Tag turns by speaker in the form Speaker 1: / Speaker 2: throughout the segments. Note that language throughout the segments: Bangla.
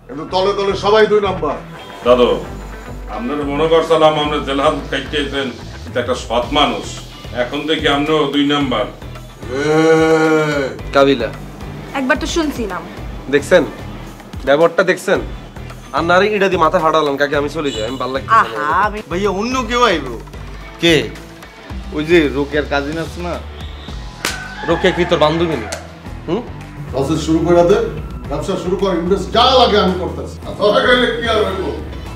Speaker 1: কিন্তু তলে তলে সবাই 2 নাম্বার।
Speaker 2: দাদু আপনার মনে করছিলাম আপনি জেল হাজত কাটিয়েছেন, এটা একটা সৎ মানুষ, এখন দেখি আপনিও 2 নাম্বার।
Speaker 3: কাবিলা
Speaker 4: একবার তো শুনছিলাম,
Speaker 3: দেখছেন ব্যাপারটা দেখছেন? আর নারী ইটা দিয়ে মাথা ফাটালাম কাকে, আমি চলে যাই, আমি ভালো লাগছে
Speaker 5: ভাইয়া অন্য কেউ আইবো।
Speaker 3: কে?
Speaker 5: ওই যে রোকের কাজিন আছে না,
Speaker 3: রোকে কি তোর বান্ধবী না?
Speaker 1: প্রসেস শুরু করে দে, ব্যবসা শুরু কর, ইনভেস্ট যা লাগে আমি করতেছি। তোরা গেলে কি আর হইব?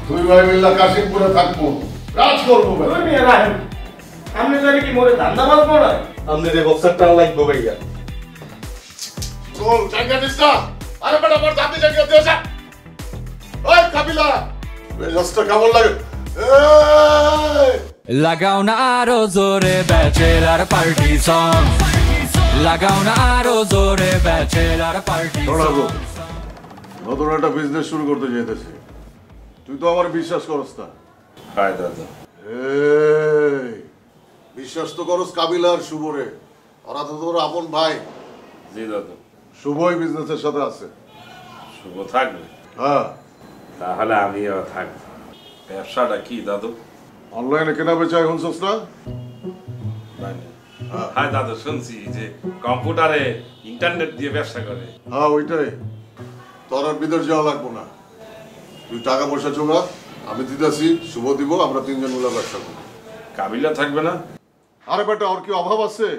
Speaker 1: 2 ভাই মিলে কাশিমপুরে থাকবো, কাজ করবো।
Speaker 6: ওই মেয়ে রাহেন, আপনি জানি কি মোরে ধান্দা বাজ পড়ায়?
Speaker 5: আপনি যে বক্সারটা লাগবো ভাইয়া।
Speaker 1: চল জায়গা দিস না, আরে বেটা আমার দাবি জায়গা দিও যা। ওই কাবিলা মেজাজটা কেমন লাগে?
Speaker 7: লাগাও না আরো জোরে ব্যাচেলার পার্টি সং, লাগাও না আরো জোরে ব্যাচেলার পার্টি সং।
Speaker 1: নতুন একটা বিজনেস শুরু করতে যেতেছি, তুই তো আমার বিশ্বাস করস না।
Speaker 2: হাই দাদু।
Speaker 1: এই বিশ্বাস তো করস কাবিলা আর শুভরে, ওরা তো তোর আপন ভাই।
Speaker 2: জি দাদু।
Speaker 1: শুভই বিজনেসের সাথে আছে।
Speaker 2: শুভ থাকবে?
Speaker 1: হ্যাঁ।
Speaker 2: তাহলে আমিও থাকবো। ব্যবসাটা কি দাদু?
Speaker 1: অনলাইনে কেনা বেচা শুনছস না?
Speaker 2: হ্যাঁ দাদু শুনছি যে কম্পিউটারে ইন্টারনেট দিয়ে ব্যবসা করে।
Speaker 1: হ্যাঁ ওইটাই। তোর আর বিদেশ যাওয়া লাগবো না, তুই টাকা পয়সা জোগা, আমি দিতেছি, শুভ দিব, আমরা 3 জন মিলে ব্যবসা করবো।
Speaker 2: কাবিলা থাকবে না?
Speaker 1: আরে বেটা ওর কি অভাব আছে?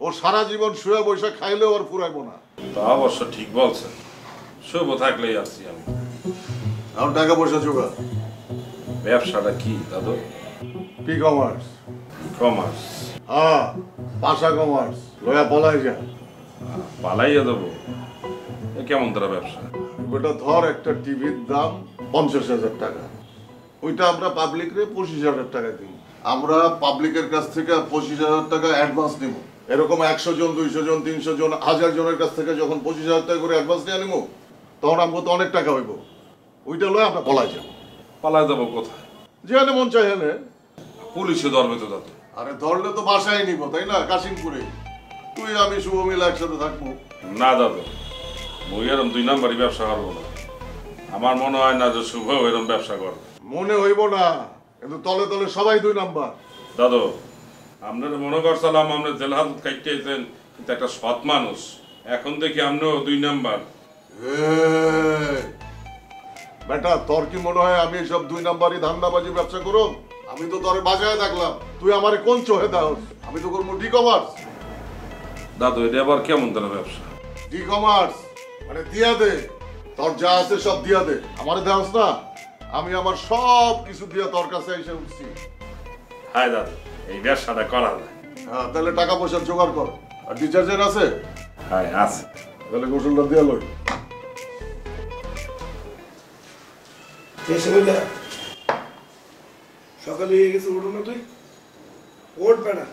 Speaker 1: ও সারা জীবন শুয়ে বসে খাইলেও ওর ফুরাইবো না।
Speaker 2: তা অবশ্য ঠিক বলছেন, শুভ থাকলেই আছি আমি।
Speaker 1: এখন টাকা পয়সা জোগা।
Speaker 2: ব্যবসাটা কি দাদু?
Speaker 1: P commerce.
Speaker 2: কমার্স?
Speaker 1: হ্যাঁ, পাশা কমার্স লয়া পলাই যা।
Speaker 2: পালাইয়া দেবো? কেমন তারা ব্যবসা?
Speaker 1: বেটা ধর একটা টিভির দাম 50,000 টাকা, ওইটা আমরা পাবলিকরে 25,000 টাকা দিই। আমরা পাবলিকের কাছ থেকে 25,000 টাকা অ্যাডভান্স নিব। এরকম 100 জন 200 জন 300 জন 1000 জনের কাছ থেকে যখন 25,000 টাকা করে অ্যাডভান্স নিয়ে নিব, তখন আমাকে তো অনেক টাকা হইব। ওইটা লয়ে আমরা পলাই যাবো।
Speaker 2: পালাই দেবো কোথায়?
Speaker 1: যেখানে মন চাই হেনে।
Speaker 2: পুলিশে ধরবে তো দাদু।
Speaker 1: আরে ধরলে তো বাসায় নিব, তাই না? কাশিমপুরে তুই আমি শুভ মিলে একসাথে থাকবো।
Speaker 2: না দাদু, মুই এরম 2 নাম্বারই ব্যবসা করবো না। আমার মনে হয় না যে শুভ এরম ব্যবসা করবে।
Speaker 1: মনে হইব না, কিন্তু তলে তলে সবাই 2 নাম্বার।
Speaker 2: দাদু আপনার মনে করছিলাম আপনি জেল হাজত কাটিয়েছেন, কিন্তু একটা সৎ মানুষ, এখন দেখি আপনিও 2 নাম্বার।
Speaker 1: বেটা তোর কি মনে হয় আমি সব 2 নাম্বারই ধান্দাবাজি ব্যবসা করব? আমি তো তোরে বাজায় দেখলাম, তুই আমারে কোন চোহে দাও? আমি তো করবো ডি কমার্স।
Speaker 2: দাদু এটা আবার কেমন তারা ব্যবসা?
Speaker 1: ডি কমার্স মানে দিয়া দে, তোর যা আছে সব দিয়া দে, আমারে দেওস না, আমি আমার সব কিছু দিয়া তোর কাছে এসে উঠছি।
Speaker 2: হাই দাদু, এই ব্যবসাটা করা যায়।
Speaker 1: হ্যাঁ তাহলে টাকা পয়সা জোগাড় কর। আর ডিটারজেন্ট আছে?
Speaker 2: হ্যাঁ আছে।
Speaker 1: তাহলে গোসলটা দিয়া লই।
Speaker 6: সকালে হয়ে গেছে, উঠো না তুই, ওঠ বেড়া।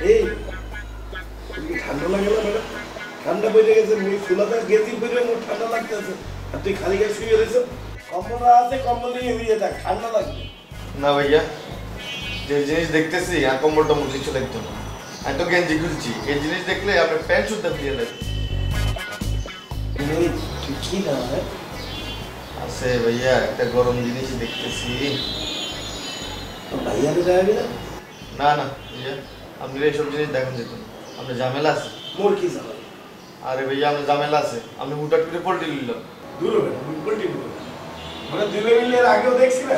Speaker 6: এই ঠান্ডা লাগে না বেড়া? ঠান্ডা পড়ে গেছে, মুই ফুলাতে গেছি পড়ে মোর ঠান্ডা লাগতেছে, আর তুই খালি গায়ে শুয়ে রয়েছ। কম্বল আছে, কম্বল নিয়ে হইয়ে থাক, ঠান্ডা লাগবে
Speaker 5: না ভাইয়া, যে জিনিস দেখতেছি আর কম্বল টম্বল কিছু দেখতো না। আমি তো গেঞ্জি খুলছি, এই জিনিস দেখলে আপনার প্যান্ট শুদ্ধ দিয়ে দেবে।
Speaker 6: তুই কি না
Speaker 5: আছে ভাইয়া, একটা গরম জিনিস দেখতেছি।
Speaker 6: ভাইয়ারে যাবি না?
Speaker 5: না না ভাইয়া, আপনি এইসব জিনিস দেখেন যেত না, আপনার ঝামেলা আছে।
Speaker 6: মোর কি ঝামেলা?
Speaker 5: আরে ভাইয়া আপনার ঝামেলা আছে, আপনি হুটাট করে পোল্ট্রি নিলাম।
Speaker 6: দূর হবে পোল্ট্রি মানে 2 মিনিটের আগেও দেখছি না।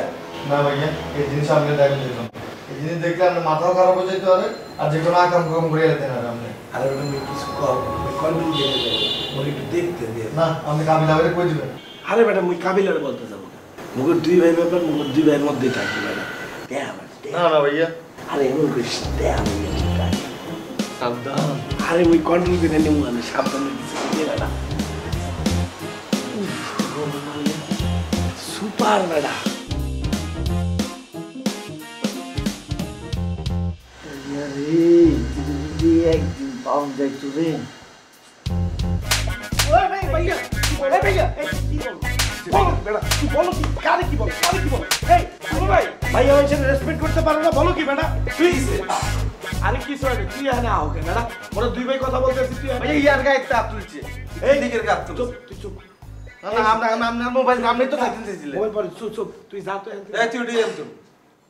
Speaker 5: না ভাইয়া, এই জিনিস আপনি দেখেন যেত না, এই জিনিস দেখলে আপনার মাথাও খারাপ হয়ে যেতে পারে, আর যে কোনো আকাম কম করে যেতেন আর আপনি।
Speaker 6: আরে ওটা আমি কিছু কন্ট্রোল দিয়ে দেবো, মোর একটু দেখতে দিয়ে।
Speaker 5: না আপনি কাবিলা বাইরে কই দিবেন?
Speaker 6: আরে বেটা মুই কাবিলারে বলতে যাবো, মুখের 2 ভাই ব্যাপার, মুখের 2 ভাইয়ের মধ্যেই থাকবে বেটা।
Speaker 5: না না ভাইয়া,
Speaker 6: আরে এমন করিস সাবধান। আরে মুই কন্ট্রোল করে নেবো, আমি সাবধানে কিছু দিয়ে বেটা। সুপার বেটা। একদিন পাউন্ড যাইতো রে। ভাইয়া মানুষের রেসপেক্ট করতে পারো না, বলো কি বেটা? প্লিজ আরে কিছু হয় না, তুই এখানে আও কেন না? মোরা দুই ভাই কথা বলতেছি, তুই
Speaker 5: ভাইয়া ইয়ার গায়ে একটা হাত তুলছে।
Speaker 6: এই
Speaker 3: দিকের গাছ তো
Speaker 6: চুপ, তুই চুপ।
Speaker 5: না না আপনার মোবাইল আপনি তো থাকতে চাইছিলেন।
Speaker 6: মোবাইল পরে চুপ চুপ, তুই যা তো এখান থেকে।
Speaker 3: এই তুই উঠে যান তো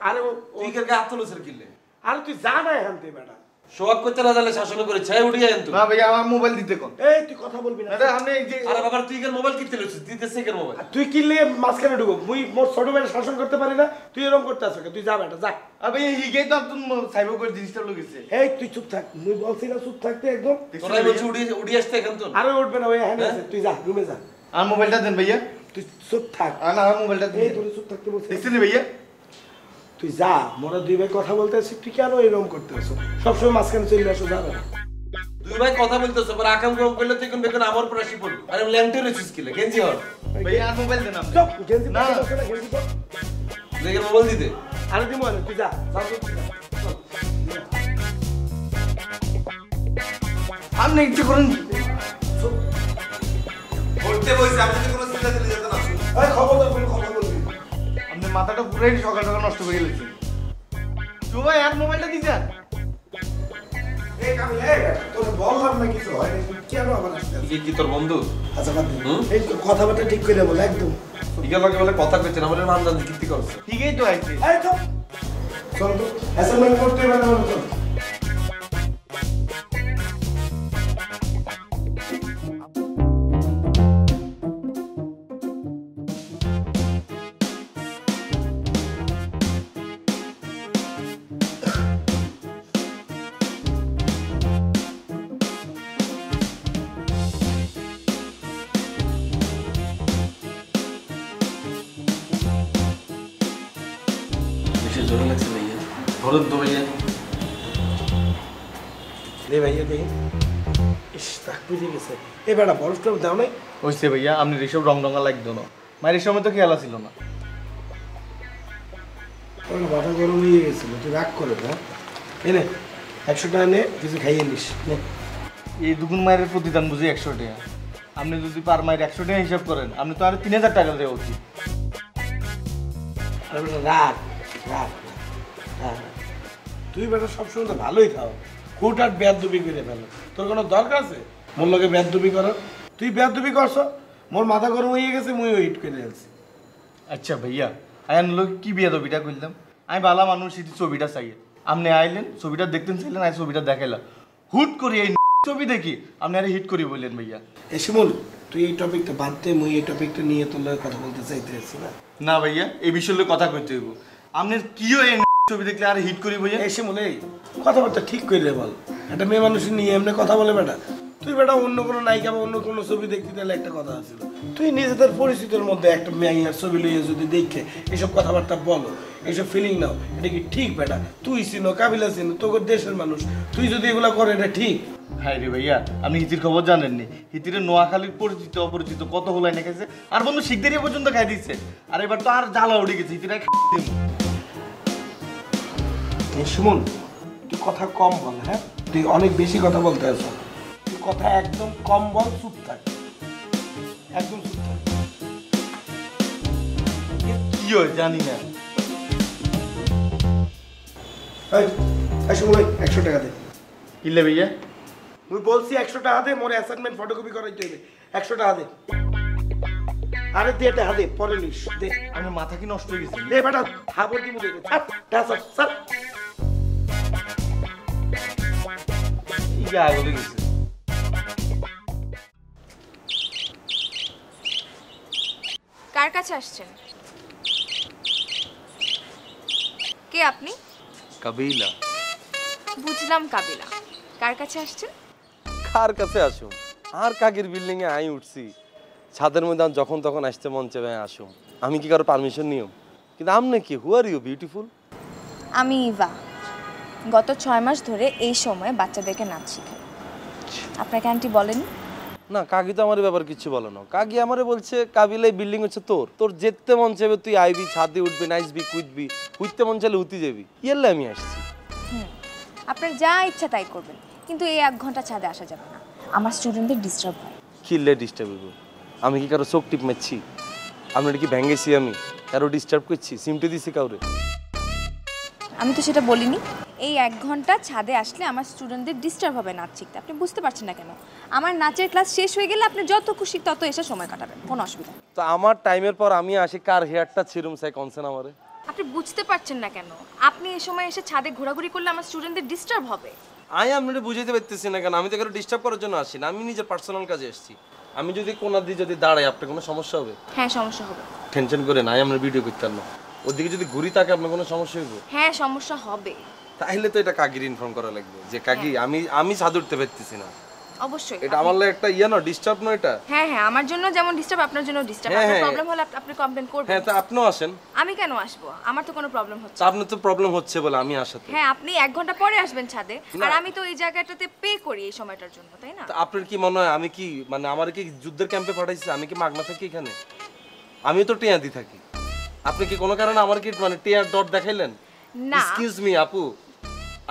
Speaker 6: আরে
Speaker 3: তুই কের গাছ তুলো স্যার কিলে
Speaker 6: আরে তুই যা না এখান থেকে বেটা।
Speaker 3: শোয়াক করতে না জানলে শাসন করে ছাই উঠে যান তো
Speaker 5: না ভাইয়া আমার মোবাইল দিতে কোন।
Speaker 6: এই তুই কথা বলবি না।
Speaker 5: দাদা আপনি এই যে
Speaker 3: আরে বাবা তুই কের মোবাইল কিনতে লছিস দিতে সেকের মোবাইল
Speaker 6: আর তুই কিনলে মাঝখানে ঢুকো, মুই মোর ছোট ভাইয়ের শাসন করতে পারি না, তুই এরকম করতে আসো, তুই যা বেটা যা।
Speaker 5: আবে হিগেই তো আপনি সাইবার করে জিনিসটা লগেছে।
Speaker 6: এই তুই চুপ থাক, মুই বলছি না চুপ থাকতে একদম।
Speaker 3: তোরাই বলছিস উড়ে আসতে এখন তো
Speaker 6: আরে উঠবে না, ওই এখানে আছে, তুই যা রুমে যা,
Speaker 5: আর মোবাইলটা দেন ভাইয়া।
Speaker 6: তুই চুপ থাক।
Speaker 5: না আমার মোবাইলটা
Speaker 6: এই
Speaker 5: দিন।
Speaker 6: তোর চুপ থাকতে বলছি,
Speaker 5: দেখছেন ভাইয়া?
Speaker 6: তুই যা, মোরা দুই ভাই কথা বলতে আসছি, তুই কেন এরকম করতে আসো? সবসময় মাঝখানে চলে আসো, যা বেটা।
Speaker 3: দুই ভাই কথা বলতেছ পর আকাম গ্রহণ করলে তুই কোন বেকন আমার উপর আসি পড়বি আরে ল্যান্টে রইছিস কিলে গেঞ্জি হর
Speaker 5: ভাইয়া আর মোবাইল দেন আপনি।
Speaker 6: চুপ, গেঞ্জি
Speaker 5: না।
Speaker 6: পরে বসে না, গেঞ্জি পর।
Speaker 3: দেখে মোবাইল দিতে
Speaker 6: আরে দিমো না, তুই যা যা, তুই যা। চল।
Speaker 5: আপনি একটু করেন।
Speaker 6: চুপ।
Speaker 3: পড়তে বইছে আমি যদি কোনো চিন্তা দিলে যেত না
Speaker 6: এই খবরদার কোনো কথা বলবি না।
Speaker 5: আপনি মাথাটা পুরাই সকাল সকাল নষ্ট করে গেলেছেন। তো ভাই আর মোবাইলটা দিছেন?
Speaker 6: এই কাবিল, এই বেটা, তোর বললাম না কিছু হয় না, তুই কেন আবার আসতে আসছিস?
Speaker 3: কি তোর বন্ধু
Speaker 6: আচ্ছা বাদ দে। এই তো কথাবার্তা ঠিক করে বল একদম।
Speaker 3: ইগা লাগে বলে কথা কইছে না বলে মান জান কীর্তি করছে
Speaker 5: ঠিকই তো আইছে।
Speaker 6: এই চুপ। চল তো, অ্যাসাইনমেন্ট করতে হবে না বলো, চল।
Speaker 3: বেশি জোরে লাগছে ভাইয়া ধরুন তো ভাইয়া
Speaker 6: দে ভাইয়া দে। ইস, তাক বুঝে গেছে। এই বেটা বরফ টরফ দাও নাই?
Speaker 5: হইছে ভাইয়া আপনি এসব রং রঙা লাগতো না। মায়ের সময় তো খেয়াল ছিল না।
Speaker 6: ওর মাথা গরম হয়ে গেছিল, তুই রাগ করে না। এনে 100 টাকা নে, কিছু খাইয়ে নিস নে।
Speaker 5: এই দুগুণ মায়ের প্রতিদান বুঝি 100 টাকা। আপনি যদি পার মায়ের 100 টাকা হিসাব করেন আপনি তো আর 3000 টাকা দেওয়া উচিত।
Speaker 6: আর বেটা রাগ রাগ রাগ। তুই বেটা সবসময় তো ভালোই খাও, হুটহাট বেয়াদবি করে ফেলো। তোর কোনো দরকার আছে মোর লগে বেয়াদবি করার? তুই বেয়াদবি করছ, মোর মাথা গরম হয়ে গেছে, মুই ওয়েট করে আছি।
Speaker 5: আচ্ছা ভাইয়া আয়ান লোক কি বিয়া ছবিটা করলাম আমি ভালো মানুষ এই ছবিটা চাই আপনি আইলেন ছবিটা দেখতেন চাইলেন আমি ছবিটা দেখাইলাম হুট করি এই ছবি দেখি আপনি আরে হিট করি বললেন ভাইয়া।
Speaker 6: এ শিমুল, তুই এই টপিকটা বাদ দে, মুই এই টপিকটা নিয়ে তোর লগে কথা বলতে চাইতে আছি না।
Speaker 5: না ভাইয়া এই বিষয়ে লোক কথা কইতে হইব আপনার কিও এই ছবি দেখলে আর হিট করি ভাইয়া।
Speaker 6: এ শিমুল, এই কথাবার্তা ঠিক করে বল। একটা মেয়ে মানুষ নিয়ে এমনি কথা বলে বেটা? তুই বেটা অন্য কোনো নায়িকা বা অন্য কোনো ছবি দেখতে গেলে একটা কথা আছে, তুই নিজেদের পরিচিতির মধ্যে একটা মেয়ের ছবি লইয়ে যদি দেখে এসব কথাবার্তা বলো, এসব ফিলিং নাও, এটা কি ঠিক বেটা? তুই চিনো, কাবিলা চিনো, তোর দেশের মানুষ, তুই যদি এগুলা করে এটা ঠিক?
Speaker 5: হ্যাঁ রে ভাইয়া আপনি হিতির খবর জানেননি হিতিরে নোয়াখালীর পরিচিত অপরিচিত কত হলাই না গেছে আর বন্ধু শিখদেরিয়া পর্যন্ত খাই দিচ্ছে আর এবার তো আর জ্বালা উঠে গেছে হিতিরা
Speaker 6: শিমুল, তুই কথা কম বল, হ্যাঁ? তুই অনেক বেশি কথা বলতে আছো, তুই কথা একদম কম বল, চুপ থাক, একদম চুপ থাক।
Speaker 5: কি হয় জানি না।
Speaker 6: শিমুল, 100 টাকা দে।
Speaker 5: কিনলে ভাইয়া
Speaker 6: তুই বলছি 100 টাকা দে, মোর অ্যাসাইনমেন্ট ফটোকপি করাইতে হবে, 100 টাকা দে। আরে দে টাকা দে, পরে নিস, দে।
Speaker 5: আমার মাথা কি নষ্ট হয়ে গেছে?
Speaker 6: দে বেটা, খাবার দিব দে, স্যার স্যার।
Speaker 5: ইয়া আগলে গেছে।
Speaker 4: কার কাছে আসছেন? কে আপনি?
Speaker 3: কাবিলা
Speaker 4: বুঝলাম কাবিলা, কার কাছে আসছেন?
Speaker 3: কার কাছে আসুম আর কাকের বিল্ডিং এ আই উঠছি ছাদের মধ্যে যখন তখন আসতে মন চাবে আসুম আমি কি কারো পারমিশন নিও কিন্তু আমনে কি হু আর ইউ বিউটিফুল
Speaker 4: আমি ইভা, গত 6 মাস ধরে এই সময়ে বাচ্চাদেরকে নাচ শেখাই। আপনাকে আন্টি বলেনি?
Speaker 3: না কাকি তো আমার ব্যাপার কিছু বলো না কাকি আমারে বলছে কাবিলা এই বিল্ডিং হচ্ছে তোর তোর যেতে মন চাইবে তুই আইবি ছাদে উঠবি নাচবি কুদবি উঠতে মন চাইলে উঠতে যাবি ইয়েলে আমি আসছি
Speaker 4: আপনার যা ইচ্ছা তাই করবেন, কিন্তু এই 1 ঘন্টা ছাদে আসা যাবে না, আমার স্টুডেন্টদের ডিস্টার্ব হয়।
Speaker 3: কিল্লে ডিস্টার্ব হইব আমি কি কারো চোখ টিপ মারছি আপনার কি ভেঙেছি আমি কারো ডিস্টার্ব করছি সিমটে দিছি কাউরে
Speaker 4: আমি তো সেটা বলিনি। এই 1 ঘন্টা ছাদে আসলে আমার স্টুডেন্টদের ডিস্টার্ব হবে নাচ শিখতে। আপনি বুঝতে পারছেন না কেন? আমার নাচের ক্লাস শেষ হয়ে গেলে আপনি যত খুশি তত এসে সময় কাটাবেন, কোনো অসুবিধা নেই।
Speaker 3: তো আমার টাইমের পর আমি আসি, কার হেয়ারটা ছিরুম চাই কনসেন আমারে?
Speaker 4: আপনি বুঝতে পারছেন না কেন? আপনি এই সময় এসে ছাদে ঘোরাঘুরি করলে আমার স্টুডেন্টদের ডিস্টার্ব হবে।
Speaker 3: আমি আপনাকে বুঝাইতে পারতেছি না কেন? আমি তো কারো ডিস্টার্ব করার জন্য আসি না, আমি নিজের পার্সোনাল কাজে এসেছি। আমি যদি কোনা দিয়ে যদি দাঁড়াই আপনার কোনো সমস্যা হবে?
Speaker 4: হ্যাঁ সমস্যা হবে।
Speaker 3: টেনশন করে না, আমরা ভিডিও করতে না। ওদিকে যদি ঘুরি থাকে আপনার কোনো সমস্যা হবে?
Speaker 4: হ্যাঁ সমস্যা হবে।
Speaker 3: তাইলে তো এটা কাকির ইনফর্ম করা লাগবে যে কাকি আমি ছাদ উঠতে পারতেছি না।
Speaker 4: অবশ্যই
Speaker 3: এটা আমার লাগে একটা ইয়া না, ডিস্টার্ব না এটা?
Speaker 4: হ্যাঁ হ্যাঁ, আমার জন্য যেমন ডিস্টার্ব আপনার জন্য ডিস্টার্ব। আপনার প্রবলেম হলে আপনি কমপ্লেইন করবেন।
Speaker 3: হ্যাঁ, তো আপনিও আসেন।
Speaker 4: আমি কেন আসবো? আমার তো কোনো প্রবলেম হচ্ছে
Speaker 3: তা আপনার তো প্রবলেম হচ্ছে বলে আমি আসাতে।
Speaker 4: হ্যাঁ, আপনি 1 ঘন্টা পরে আসবেন ছাদে, আর আমি তো এই জায়গাটাতে পে করি এই সময়টার জন্য, তাই না?
Speaker 3: তা আপনার কি মনে হয় আমি কি মানে আমার কি যুদ্ধের ক্যাম্পে পাঠাইছে? আমি কি মাগনা থাকি এখানে? আমি তো টিয়া দি থাকি। আপনি কি কোনো কারণে আমার কি মানে টিয়ার ডট দেখাইলেন?
Speaker 4: না।
Speaker 3: এক্সকিউজ মি আপু,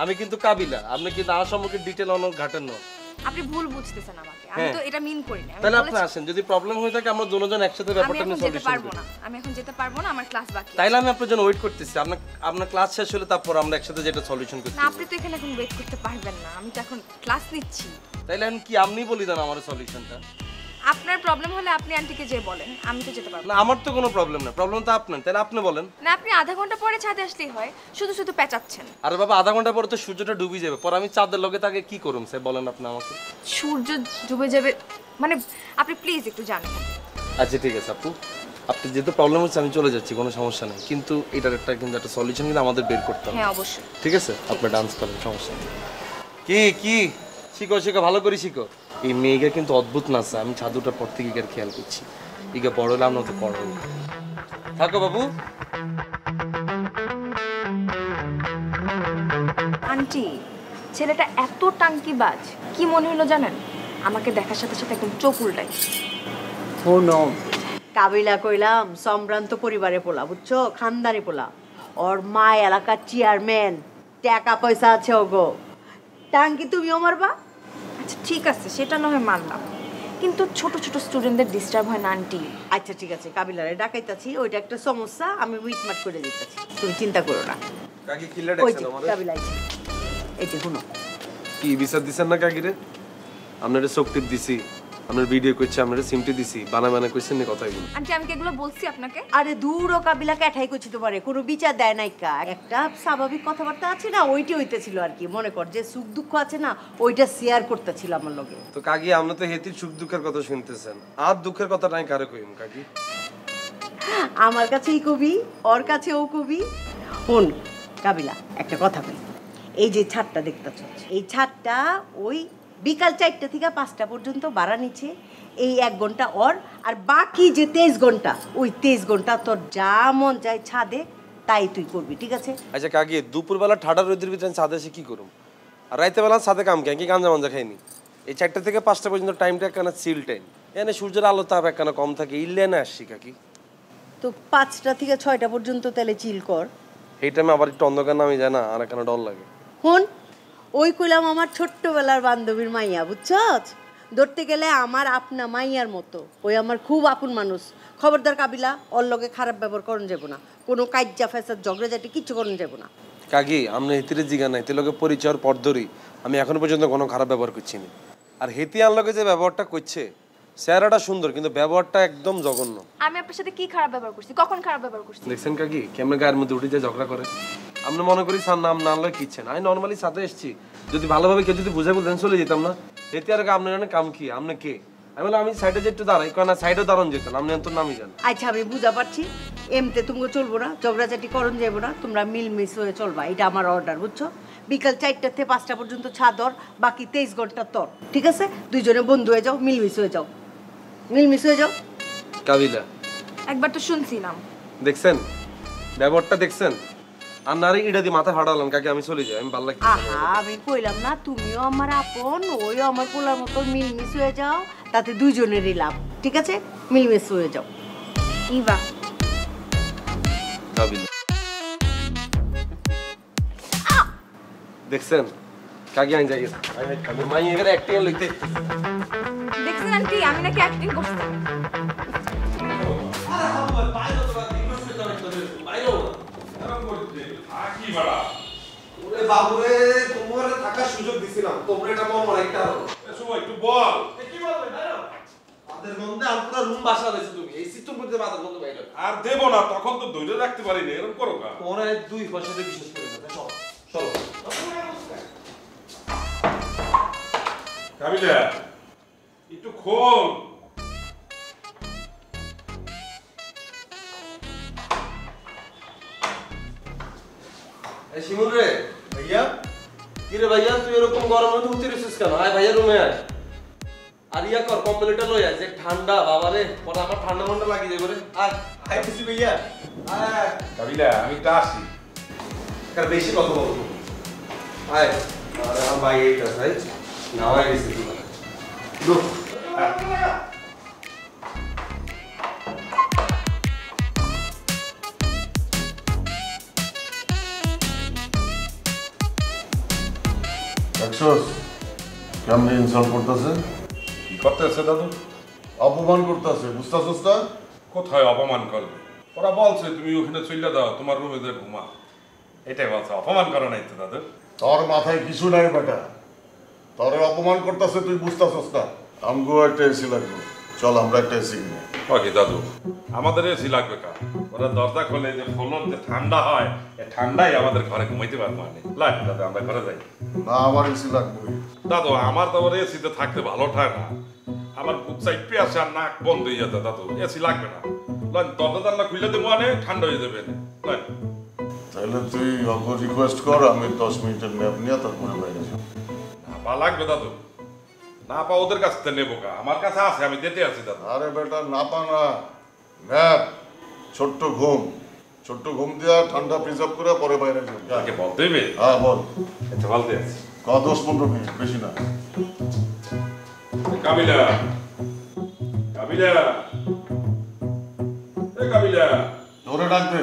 Speaker 3: আমি কিন্তু কাবিলা, আপনি কি আমার সম্পর্কে ডিটেইল অনেক ঘাটেন না।
Speaker 4: আপনি ভুল বুঝতেছেন আমাকে, আমি তো এটা মিন করি না।
Speaker 3: তাহলে আপনি আসেন, যদি প্রবলেম হয়ে থাকে আমরা দুজন একসাথে ব্যাপারটা নিয়ে সলিউশন
Speaker 4: পারবো না, আমি এখন যেতে পারবো না, আমার ক্লাস বাকি।
Speaker 3: তাইলে আমি আপনার জন্য ওয়েট করতেছি। আপনার ক্লাস শেষ হলে তারপর আমরা একসাথে যেটা সলিউশন করতে।
Speaker 4: না, আপনি তো এখানে এখন ওয়েট করতে পারবেন না, আমি তো এখন ক্লাস নিচ্ছি।
Speaker 3: তাইলে এখন কি আপনি বলি দেন আমার সলিউশনটা?
Speaker 4: আপনার প্রবলেম হলে আপনি আন্টিকে যে বলেন, আমি তো যেতে পারবো
Speaker 3: না। আমার তো কোনো প্রবলেম না, প্রবলেম তো আপনার। তাহলে আপনি বলেন
Speaker 4: না। আপনি আধা ঘন্টা পরে ছাদে আসলেই হয়, শুধু শুধু পেঁচাচ্ছেন।
Speaker 3: আরে বাবা, আধা ঘন্টা পরে তো সূর্যটা ডুবে যাবে, পরে আমি চাঁদের লগে তাকে কি করুম স্যার বলেন আপনি আমাকে?
Speaker 4: সূর্য ডুবে যাবে মানে? আপনি প্লিজ একটু জানেন।
Speaker 3: আচ্ছা ঠিক আছে আপু, আপনি যেহেতু প্রবলেম হচ্ছে আমি চলে যাচ্ছি, কোনো সমস্যা নেই, কিন্তু এটার একটা সলিউশন কিন্তু আমাদের বের করতে হবে।
Speaker 4: হ্যাঁ অবশ্যই।
Speaker 3: ঠিক আছে, আপনি ডান্স করেন, সমস্যা নেই। কি শিখো ভালো করে শিখো। এই মেয়েটা কিন্তু অদ্ভুত নাচে, আমি ছাদুটার পর থেকে ইগার খেয়াল করছি। ইগা বড় হলাম না তো বড় হল। থাকো বাবু।
Speaker 4: আন্টি, ছেলেটা এত টাঙ্কিবাজ, কি মনে হলো জানেন? আমাকে দেখার সাথে সাথে একদম চোখ উল্টাই।
Speaker 8: শোনো, কাবিলা কইলাম সম্ভ্রান্ত পরিবারে পোলা, বুঝছো, খানদানি পোলা। ওর মা এলাকার চেয়ারম্যান, টাকা পয়সা আছে ওগো। টাঙ্কি তুমিও মারবা?
Speaker 4: আচ্ছা ঠিক আছে, সেটা না হয় মানলাম, কিন্তু ছোট ছোট স্টুডেন্টদের ডিস্টার্ব হয় না আন্টি?
Speaker 8: আচ্ছা ঠিক আছে, কাবিলারে ডাকাইতাছি, ওইটা একটা সমস্যা, আমি মিটমাট করে দিতেছি, তুমি চিন্তা করো না।
Speaker 3: কাকি কিল্লা
Speaker 8: ওই
Speaker 3: ডাকছেন
Speaker 8: যে
Speaker 3: আমারে?
Speaker 8: কাবিলা আইছে, এই যে শুনো।
Speaker 3: কি বিচার দিছেন না কাকিরে? আপনারে চোখ টিপ দিছি, আপনার ভিডিও করছি, আপনারে সিমটি দিছি, বানা কইছেন না কথাগুলো?
Speaker 4: আন্টি আমি কি এগুলো বলছি আপনাকে?
Speaker 8: আরে দূর, ও কাবিলা ক্যাঠাই করছি তোমারে, কোনো বিচার দেয় নাই কা। একটা স্বাভাবিক কথাবার্তা আছে না, ওইটি হইতেছিল আর কি। মনে কর যে সুখ দুঃখ আছে না, ওইটা শেয়ার করতেছিল আমার লগে।
Speaker 3: তো কাকি আপনি তো হেতির সুখ দুঃখের কথা শুনতেছেন, আর দুঃখের কথা নাই কারে কইম কাকি?
Speaker 8: আমার কাছেই কবি, ওর কাছে ও কবি। শোন কাবিলা, একটা কথা বলি, এই যে ছাদটা দেখতেছ, এই ছাদটা ওই বিকাল 4টা থেকে 5টা পর্যন্ত ভাড়া নিচ্ছে। এই 1 ঘন্টা ওর, আর বাকি যে 23 ঘন্টা, ওই 23 ঘন্টা তোর যা মন যায় ছাদে তাই তুই করবি, ঠিক আছে?
Speaker 3: আচ্ছা কাকি, দুপুরবেলা ঠাডা রোদের ভিতরে ছাদে এসে কি করুম? আর রাইতে বেলা ছাদে কাম কি গাঞ্জা মাঞ্জা খাইনি? এই 4টা থেকে 5টা পর্যন্ত টাইমটা একখানা চিল টাইম, এখানে সূর্যের আলো তাপ একখানা কম থাকে, ইল্লেনে আসছি কাকি।
Speaker 8: তো 5টা থেকে 6টা পর্যন্ত তাহলে চিল কর।
Speaker 3: এই টাইমে আবার একটু অন্ধকার নামে যায় না, আর একখানা ডর লাগে।
Speaker 8: শোন, ওই কইলাম আমার ছোট্টবেলার বান্ধবীর মাইয়া, বুঝছস? ধরতে গেলে আমার আপনা মাইয়ার মতো, ওই আমার খুব আপন মানুষ। খবরদার কাবিলা, ওর লগে খারাপ ব্যবহার করন যাব না, কোনো কাজ্জা ফেসাদ ঝগড়াঝাটি কিচ্ছু করন যাব না।
Speaker 3: কাকি আমরা হেতিরে জিগা নাই, তেলকে পরিচয়ের পর ধরি আমি এখনো পর্যন্ত কোনো খারাপ ব্যবহার করছি না। আর হেতি আনলকে যে ব্যবহারটা করছে, চেহারাটা সুন্দর কিন্তু ব্যবহারটা একদম জঘন্য।
Speaker 4: আমি আপনার সাথে কি খারাপ ব্যবহার করছি? কখন খারাপ ব্যবহার করছি?
Speaker 3: দেখছেন কাকি কেমন গায়ের মধ্যে উঠে যায় ঝগড়া করে। আমরা মনে করি স্যার নাম না আনলে কিচ্ছে না, আমি নর্মালি সাথে এসেছি, যদি ভালোভাবে কেউ যদি বুঝাই বলতেন চলে যেতাম না। হেতি আর আপনার কাম কি, আপনি কে? আমি বললাম আমি সাইডে যে একটু দাঁড়াই, কেন সাইডেও দাঁড়ান যেতেন, আপনি তো নামই জান।
Speaker 8: আচ্ছা আমি বুঝা পারছি, এমতে তুমি চলবো না, ঝগড়াঝাটি করন যাবো না, তোমরা মিলমিশ হয়ে চলবা, এটা আমার অর্ডার, বুঝছো? বিকাল 4টা থেকে 5টা পর্যন্ত ছাদর, বাকি 23 ঘন্টা তোর, ঠিক আছে? দুইজনে বন্ধু হয়ে যাও, মিলমিশ হয়ে যাও, মিলমিশ হয়ে যাও।
Speaker 3: কাবিলা
Speaker 4: একবার তো শুনছিলাম।
Speaker 3: দেখছেন ব্যবহারটা দেখছেন? আর নারী ইটা দিয়ে মাথা ফাটালাম কাকি, আমি চলে যাই, আমি ভালো লাগছে।
Speaker 8: আহা, আমি কইলাম না তুমিও আমার আপন, ওইও আমার পোলার মতো, মিলমিশ হয়ে যাও, তাতে দুইজনেরই লাভ, ঠিক আছে? মিলমিশ হয়ে যাও।
Speaker 4: ইভা
Speaker 3: কাবিলা দেখছেন কাকি আইন যাই আমি মাই এখানে অ্যাক্টিং লিখতে
Speaker 4: দেখছেন আন্টি, আমি নাকি অ্যাক্টিং করছি?
Speaker 2: কি বাড়া?
Speaker 3: বাবুরে তোমার থাকার সুযোগ দিছিলাম, তোমরা এটা মন রাখতে পারো।
Speaker 2: এসো একটু বল।
Speaker 3: কি বলবে ভাইরা? আদের গন্ধে আমরা রুম বাসা দিয়েছো তুমি, এই সিস্টেম করতে বাদের গন্ধ বাইরে।
Speaker 2: আর দেব না, তখন তো ধৈর্য রাখতে পারিনি, এরকম করো কা?
Speaker 3: ওরা দুই পয়সাতে বিশ্বাস করে না, চলো চলো।
Speaker 2: কাবিলা একটু খোল।
Speaker 3: এই শিমুল রে,
Speaker 5: ভাইয়া
Speaker 3: কি রে ভাইয়া তুই এরকম গরমের মধ্যে উঠে রেছিস কেন? আয় ভাইয়া রুমে আয়। আর ইয়া কর, কম্বলটা লই আয়, যে ঠান্ডা বাবারে, পরে আমার ঠান্ডা মন্ডা লাগিয়ে যাবে রে। আয়
Speaker 5: আইতেছি ভাইয়া।
Speaker 3: আয়,
Speaker 2: কাবিলা আমি তো আসি।
Speaker 3: কার বেশি কথা বলবো। আয়, আরে আমার ভাই এইটা ভাই নাওয়াই গেছে তুই। দো
Speaker 1: দেখছস কেমনি ইনসাল্ট করতেছে,
Speaker 2: কি করতেছে দাদু?
Speaker 1: অপমান করতেছে, বুঝতেছস না?
Speaker 2: কোথায় অপমান করবে? ওরা বলছে তুমি ওখানে চলে দাও, তোমার রুমে যে ঘুমা, এটাই বলছে। অপমান করো নাই তো দাদু।
Speaker 1: তোর মাথায় কিছু নাই বেটা, তোরে অপমান করতেছে, তুই বুঝতেছস না? আমগো একটা এসি লাগবে, চল আমরা একটা এসি কিনি।
Speaker 2: ওকে দাদু, আমাদের এসি লাগবে কা? ওরা দরজা খোলে যে ফলন যে ঠান্ডা হয়, এই ঠান্ডাই আমাদের ঘরে ঘুমাইতে পারবো না। লাগ দাদু, আমরা ঘরে যাই।
Speaker 1: না আমার এসি লাগবে।
Speaker 2: দাদু আমার তো আবার এসিতে থাকতে ভালো ঠায় না, আমার বুক সাইড পেঁয়াছে আর নাক বন্ধ হয়ে যেত। দাদু এসি লাগবে না, লাগ দরজা জানলা খুলে দেবো, আনে ঠান্ডা হয়ে যাবে। লাগ
Speaker 1: তাহলে তুই অল্প রিকোয়েস্ট কর, আমি 10 মিনিটের ন্যাপ নিয়ে তারপরে বাইরে যাব।
Speaker 2: না পা লাগবে দাদু, না পা ওদের কাছ থেকে নেবো কা? আমার কাছে আছে, আমি দিতে আছি দাদু।
Speaker 1: আরে বেটা না পা না, ন্যাপ, ছোট্ট ঘুম দিয়া ঠান্ডা প্রিজার্ভ করে পরে বাইরে যাব।
Speaker 2: তাকে বলতে হবে?
Speaker 1: হ্যাঁ বল।
Speaker 2: আচ্ছা বলতে আছি।
Speaker 1: 10-15 মিনিট, বেশি না।
Speaker 2: কাবিলা, কাবিলা, এ কাবিলা,
Speaker 1: ধরে ডাকবে।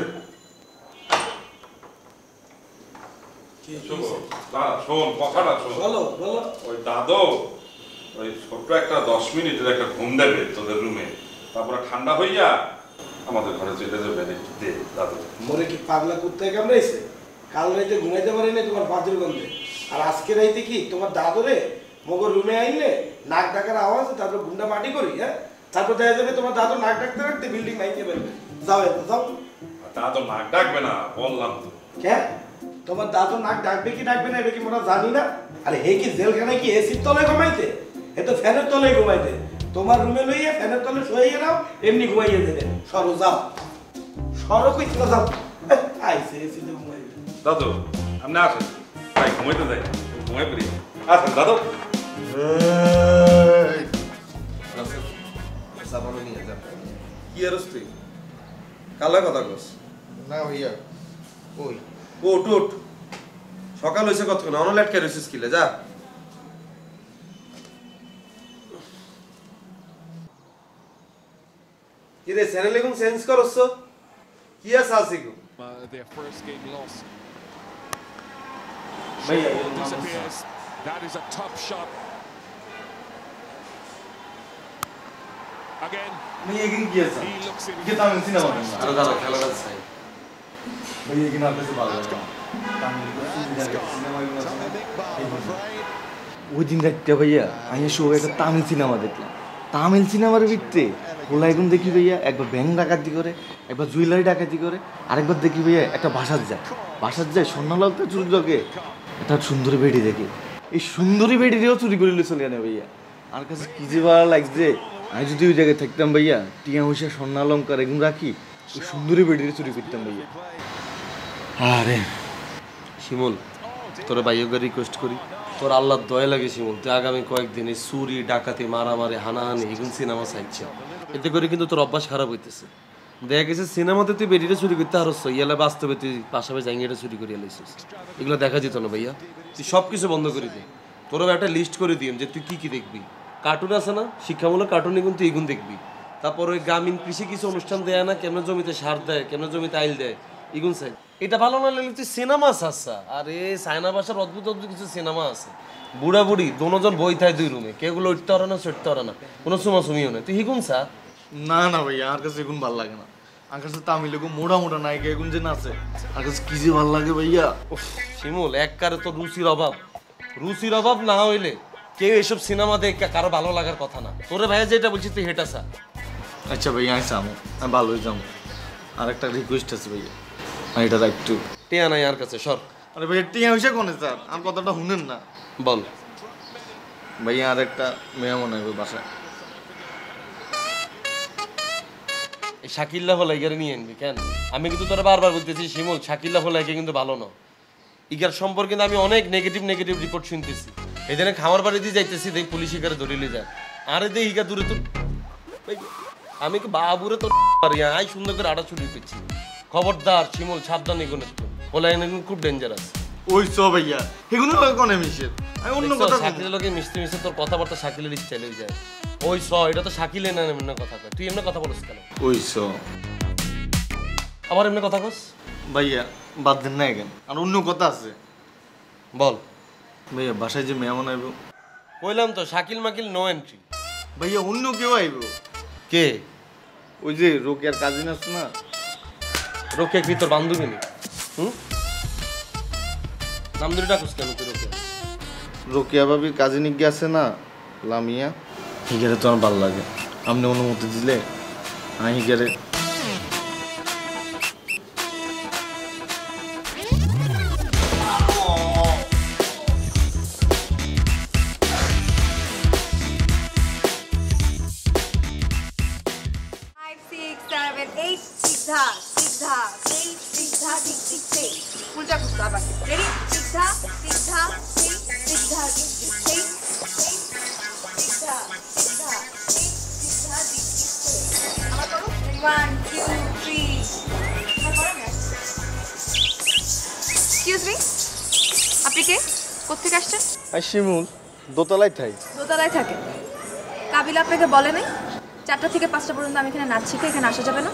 Speaker 2: শোন, দাঁড়া, শোন কথাটা শোন।
Speaker 6: বলো বলো।
Speaker 2: ওই দাদু ওই ছোট্ট একটা 10 মিনিটের একটা ঘুম দেবে তোদের রুমে, তারপরে ঠান্ডা হইয়া আমাদের ঘরে চলে যাবে। দে দাদু।
Speaker 6: মরে কি পাগলা কুত্তে কামড়াইছে? কাল রাইতে ঘুমাইতে পারি না তোমার পাঁচের গন্ধে, আর আজকে রাইতে কি তোমার দাদরে মগর রুমে আইলে নাক ডাকার আওয়াজ, তারপর ঘুমটা মাটি করি, হ্যাঁ? তারপর দেখা যাবে তোমার দাদু নাক ডাকতে ডাকতে বিল্ডিং মাইকে ফেলবে। যাও এত যাও।
Speaker 2: দাদু নাক ডাকবে না বললাম তো।
Speaker 6: কেন তোমার দাদু নাক ডাকবে কি ডাকবে না এটা কি আমরা জানি না? আরে হে কি জেলখানায় কি এসির তলে ঘুমাইতে? এ তো ফ্যানের তলে ঘুমাইতে। তোমার রুমে লইয়া ফ্যানের তলে শুয়ে নাও, এমনি ঘুমাইয়ে দেবে। সরো যাও, সরো কইতে যাও। আইসে এসিতে ঘুমাইবে।
Speaker 2: দাদু আপনি আসেন, তাই ঘুমাইতে যাই, ঘুমাই পড়ি। আসেন দাদু।
Speaker 1: এই,
Speaker 3: সাবানো নিয়ে যা। কি আরস তুই? কালা কথা কস?
Speaker 5: না ভাইয়া ওই
Speaker 3: ওঠ ওঠ, সকাল হয়েছে কতক্ষণ, অন লেট করে রইছিস কিলে, যা। কি রে চ্যানেল এখন চেঞ্জ করছ? কি আছে আছে গো?
Speaker 9: Their first game loss.
Speaker 5: ভাইয়া
Speaker 9: Disappears. That is a top shot. Again,
Speaker 5: ভাইয়া এখানে কি আছে?
Speaker 9: he looks in.
Speaker 5: কি তামিল সিনেমা না?
Speaker 3: আরে দাঁড়া, খেলাটা চাই।
Speaker 5: ভাইয়া এখানে আপনাকে ভালো লাগে না। তামিল ওই দিন রাখতে ভাইয়া আমি শো একটা তামিল সিনেমা দেখলাম। তামিল সিনেমার ভিত্তিতে ওলা এখন দেখি ভাইয়া একবার ব্যাংক ডাকাতি করে, একবার জুয়েলারি ডাকাতি করে, আরেকবার দেখি ভাইয়া একটা বাসার যায় স্বর্ণালঙ্কার চুরি লগে একটা সুন্দরী বেডি দেখি, এই সুন্দরী বেডিরেও চুরি করে চলে আনে ভাইয়া। আমার কাছে কি যে ভালো লাগছে, আমি যদি ওই জায়গায় থাকতাম ভাইয়া, টিয়া পয়সা স্বর্ণালঙ্কার এগুলো রাখি, ওই সুন্দরী বেডিরে চুরি করতাম ভাইয়া। আরে
Speaker 3: শিমুল, তোর ভাইয়োকে রিকোয়েস্ট করি, তোর আল্লাহর দয়া লাগে শিমুল, তুই আগামী কয়েকদিন এই চুরি ডাকাতি মারামারি হানাহানি এগুলো সিনেমা চাইছে, এতে করে কিন্তু তোর অভ্যাস খারাপ হইতেছে। দেখা গেছে সিনেমাতে তুই বেরিয়ে চুরি করতে হারছ, ইয়ালে বাস্তবে তুই পাশাপাশি জাঙ্গিটা চুরি করিয়া লাইছিস, এগুলো দেখা যেত না ভাইয়া। তুই সব কিছু বন্ধ করে দে, তোরও একটা লিস্ট করে দিম যে তুই কি কি দেখবি। কার্টুন আছে না, শিক্ষামূলক কার্টুন এগুলো তুই এগুলো দেখবি। তারপর ওই গ্রামীণ কৃষি কিছু অনুষ্ঠান দেয় না, কেমন জমিতে সার দেয়, কেমন জমিতে আইল দেয়, এগুলো চাই। এটা ভালো না লাগলে তুই সিনেমা চাচ্ছা, আরে চায়না ভাষার অদ্ভুত অদ্ভুত কিছু সিনেমা আছে। বুড়া বুড়ি দোনোজন বই থাকে দুই রুমে, কেউগুলো উঠতে পারে না চড়তে পারে না, কোনো চুমাচুমিও নেই, তুই হিগুন চা।
Speaker 5: না না ভাইয়া আমার কাছে এখন ভালো লাগে না। আমার কাছে তামিলে মোটা মোটা নায়িকা এগুন যে নাচে আমার কাছে কি যে ভালো লাগে ভাইয়া।
Speaker 3: উফ, শিমুল একবারে তো রুচির অভাব না হইলে কেউ এসব সিনেমা দেখে কারো ভালো লাগার কথা না। তোরে ভাইয়া যেটা বলছিস তুই হেটা চা।
Speaker 5: আচ্ছা ভাইয়া আমি যাবো, আমি ভালোই যাবো। আর একটা রিকোয়েস্ট আছে ভাইয়া, আমি এটা একটু
Speaker 3: টিয়া নাই আর কাছে সর।
Speaker 5: আরে ভাইয়া টিয়া হয়েছে কোনে স্যার, আমার কথাটা শুনেন না।
Speaker 3: বল
Speaker 5: ভাইয়া আর একটা মেহমান আসবে বাসায়।
Speaker 3: এই শাকিল্লা হলে ইগারে নিয়ে আনবি কেন? আমি কিন্তু তোরা বারবার বলতেছি শিমুল, শাকিল্লা হলে কিন্তু ভালো না। ইগার সম্পর্কে আমি অনেক নেগেটিভ রিপোর্ট শুনতেছি। এখানে খামার বাড়ি দিয়ে যাইতেছি, দেখ পুলিশ ইগারে ধরিলে যায়। আরে দেখ ইগা দূরে তো আমি কি বাবুরে তো আই সুন্দর করে আড়া চুরি করছি। খবরদার শিমুল, সাবধান এগুলো একটু হলে খুব ডেঞ্জারাস।
Speaker 5: ওই সব ভাইয়া এগুলো কোনে মিশে, আমি অন্য কথা
Speaker 3: শাকিলের লোকে মিশতে তোর কথাবার্তা শাকিলের স্টাইল হয়ে যায়। ওই এটা তো শাকিলে না এমনি কথা কয়। তুই এমনি কথা বলিস কেন?
Speaker 5: ওই সব
Speaker 3: আবার এমনি কথা কস?
Speaker 5: ভাইয়া বাদ দেন না এখন, আর অন্য কথা আছে।
Speaker 3: বল
Speaker 5: ভাইয়া বাসায় যে মেহমান আইব,
Speaker 3: কইলাম তো শাকিল মাকিল নো এন্ট্রি।
Speaker 5: ভাইয়া অন্য কেউ আইব।
Speaker 3: কে?
Speaker 5: ওই যে রোকেয়ার কাজিন আছে না।
Speaker 3: রোকেয়া কি তোর বান্ধবী নি? নাম ধরে ডাকুস কেন তুই রোকেয়া?
Speaker 5: রোকেয়া ভাবির কাজিন গিয়ে না লামিয়া, হিগারে তো আমার ভালো লাগে। আপনি অনুমতি দিলে আমি হিগারে
Speaker 4: উল্টা করতে আবার রেডি সিদ্ধা সিদ্ধা সিদ্ধা সিদ্ধা সিদ্ধা সিদ্ধা আবার করো 1 2 3 এক্সকিউজ মি, আপনি কে? কোত্থেকে আসছেন?
Speaker 5: আর শিমুল দোতলায় থাই।
Speaker 4: দোতলায় থাকে? কাবিলা আপনাকে বলে নাই 4টা থেকে 5টা পর্যন্ত আমি এখানে নাচ শিখে এখানে আসা যাবে না?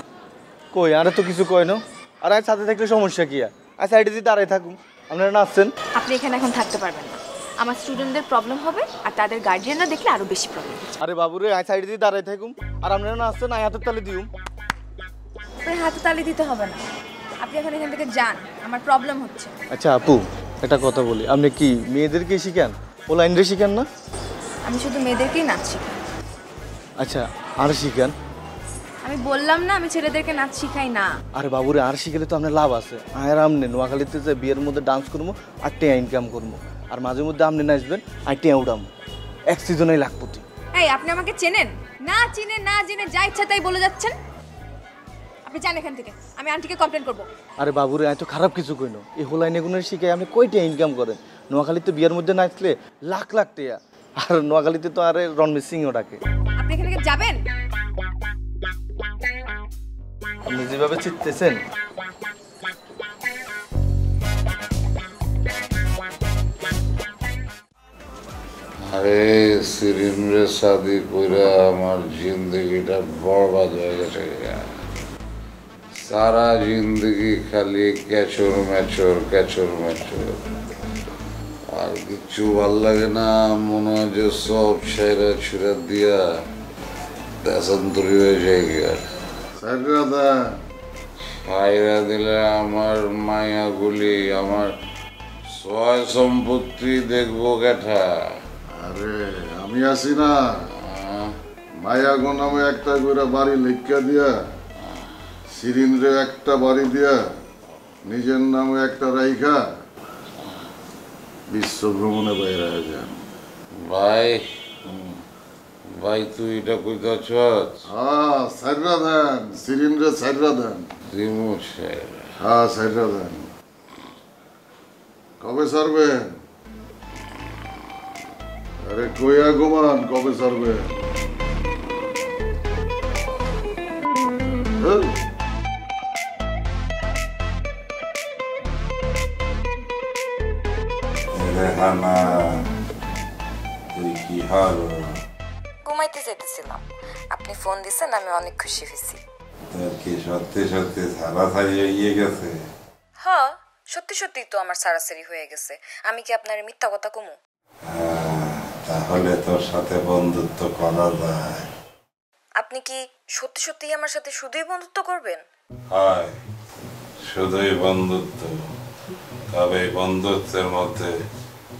Speaker 5: কই আরে তো কিছু কয় না। আর আজ সাথে থাকলে সমস্যা কি? আর সাইডে দিয়ে দাঁড়াই থাকুন, আপনারা নাচছেন।
Speaker 4: আপনি এখানে এখন থাকতে পারবেন না, আমার স্টুডেন্টদের প্রবলেম হবে আর তাদের গার্ডিয়ানরা দেখলে আরো বেশি প্রবলেম।
Speaker 5: আরে বাবুরে আজ সাইডে দিয়ে দাঁড়াই থাকুন, আর আপনারা নাচছেন আই হাতের তালে দিউম।
Speaker 4: আপনার হাতে তালি দিতে হবে না, আপনি এখন এখান থেকে যান, আমার প্রবলেম হচ্ছে।
Speaker 5: আচ্ছা আপু একটা কথা বলি, আপনি কি মেয়েদেরকে শিখান, ও লাইনরে শিখান না?
Speaker 4: আমি শুধু মেয়েদেরকেই নাচ শিখাই।
Speaker 5: আচ্ছা আর শিখান?
Speaker 4: আমি বললাম না আমি ছেলেদেরকে নাচ শিখাই না।
Speaker 5: আরে বাবুরে আর শিখলে তো আপনার লাভ আছে। আর আমনে নোয়াখালীতে যে বিয়ের মধ্যে ডান্স করবো আর টিয়া ইনকাম করবো, আর মাঝে মধ্যে আপনি নাচবেন আর টিয়া উঠাম, এক সিজনেই লাখপতি।
Speaker 4: এই আপনি আমাকে চেনেন? না চিনে না জেনে যা ইচ্ছা তাই বলে যাচ্ছেন। আপনি যান এখান থেকে, আমি আন্টিকে কমপ্লেন করবো।
Speaker 5: আরে বাবুরে আমি তো খারাপ কিছু কই না, এই হোলাইনে গুলো শিখে আপনি কই টিয়া ইনকাম করেন? নোয়াখালীতে বিয়ের মধ্যে নাচলে লাখ লাখ টিয়া, আর নোয়াখালীতে তো আরে রণবীর সিংও ডাকে।
Speaker 4: আপনি এখান থেকে যাবেন।
Speaker 5: আপনি যেভাবে চিত্তেছেন
Speaker 10: আরে সিরিনরে শাদি কইরা আমার জিন্দগিটা বরবাদ হয়ে গেছে। সারা জিন্দগি খালি ক্যাচর ম্যাচর আর কিচ্ছু ভাল লাগে না। মনে হয় যে সব ছেড়া ছুড়া দিয়া দেশান্তরি হয়ে যায় গিয়া। ছাইরা দিলে আমার মায়াগুলি, আমার সয় সম্পত্তি দেখবো কেঠা?
Speaker 1: আরে আমি আছি না, মায়াগো নামে একটা করে বাড়ি লিখা দিয়া, সিরিনরে একটা বাড়ি দিয়া, নিজের নামে একটা রাইখা বিশ্ব ভ্রমণে বাইরে হয়ে যান।
Speaker 10: ভাই তুই এটা কইতাছ?
Speaker 1: হ্যাঁ সাইরা দেন, সিরিনরে সাইরা দেন।
Speaker 10: দিমু
Speaker 1: হ্যাঁ সাইরা দেন। কবে সারবেন? আরে কইয়া ঘুমান, কবে সারবেন?
Speaker 10: তুই কি হাল?
Speaker 11: ঘুমাইতে যেতেছিলাম, আপনি ফোন দিছেন, আমি অনেক খুশি হয়েছি।
Speaker 10: তোর কি সত্যি সত্যি সারাসারি হয়ে গেছে?
Speaker 11: হ্যাঁ সত্যি সত্যি তো আমার সারাসারি হয়ে গেছে। আমি কি আপনার মিথ্যা কথা কমু?
Speaker 10: তাহলে তোর সাথে বন্ধুত্ব করা যায়।
Speaker 11: আপনি কি সত্যি সত্যি আমার সাথে শুধুই বন্ধুত্ব করবেন
Speaker 2: হয় শুধুই বন্ধুত্ব, তবে এই বন্ধুত্বের মধ্যে